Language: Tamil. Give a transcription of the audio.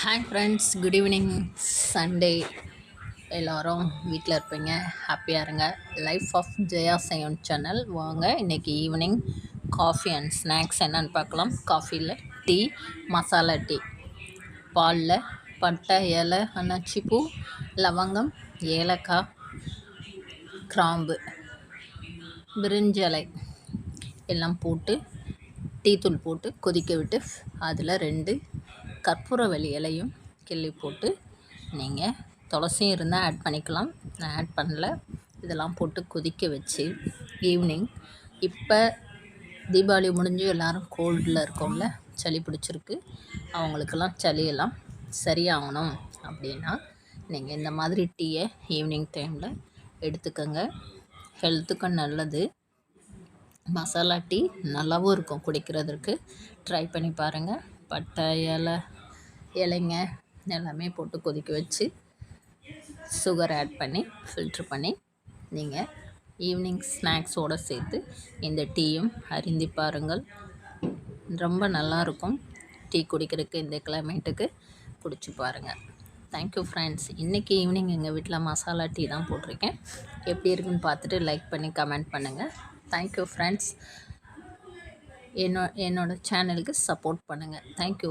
Hi friends, good evening. Sunday எல்லோரும் வீட்டில் இருப்பீங்க, ஹாப்பியாக இருங்க. லைஃப் ஆஃப் ஜெயா சயோன் சேனல் வாங்க. இன்றைக்கி ஈவினிங் காஃபி அண்ட் ஸ்நாக்ஸ் என்னென்னு பார்க்கலாம். காஃபியில் டீ, மசாலா டீ, பாலில் பட்டை, இலை, அன்னாச்சிப்பூ, லவங்கம், ஏலக்காய், கிராம்பு, பிரிஞ்சலை எல்லாம் போட்டு டீத்தூள் போட்டு கொதிக்க விட்டு அதில் 2 கற்பூரவள்ளி இலையும் கிள்ளி போட்டு நீங்கள் துளசியும் இருந்தால் ஆட் பண்ணிக்கலாம். நான் ஆட் பண்ணல. இதெல்லாம் போட்டு கொதிக்க வச்சு ஈவினிங், இப்போ தீபாவளி முடிஞ்சு எல்லோரும் கோல்டில் இருக்கோம்ல, சளி பிடிச்சிருக்கு, அவங்களுக்கெல்லாம் சளியெல்லாம் சரியாகணும் அப்படின்னா நீங்கள் இந்த மாதிரி டீயை ஈவினிங் டைமில் எடுத்துக்கோங்க. ஹெல்த்துக்கும் நல்லது. மசாலா டீ நல்லாவும் இருக்கும் குடிக்கிறதுக்கு. ட்ரை பண்ணி பாருங்கள். பட்டை, இலைங்க எல்லாமே போட்டு கொதிக்க வச்சு சுகர் ஆட் பண்ணி ஃபில்ட்ரு பண்ணி நீங்கள் ஈவினிங் ஸ்நாக்ஸோடு சேர்த்து இந்த டீயும் அருந்தி பாருங்கள். ரொம்ப நல்லாயிருக்கும். டீ குடிக்கிறதுக்கு இந்த கிளைமேட்டுக்கு குடிச்சு பாருங்கள். Thank you friends. இன்றைக்கி ஈவினிங் எங்கள் வீட்டில் மசாலா டீ தான் போட்டிருக்கேன். எப்படி இருக்குன்னு பார்த்துட்டு லைக் பண்ணி கமெண்ட் பண்ணுங்கள். Thank you friends. என்னோடய சேனலுக்கு சப்போர்ட் பண்ணுங்கள். தேங்க்யூ.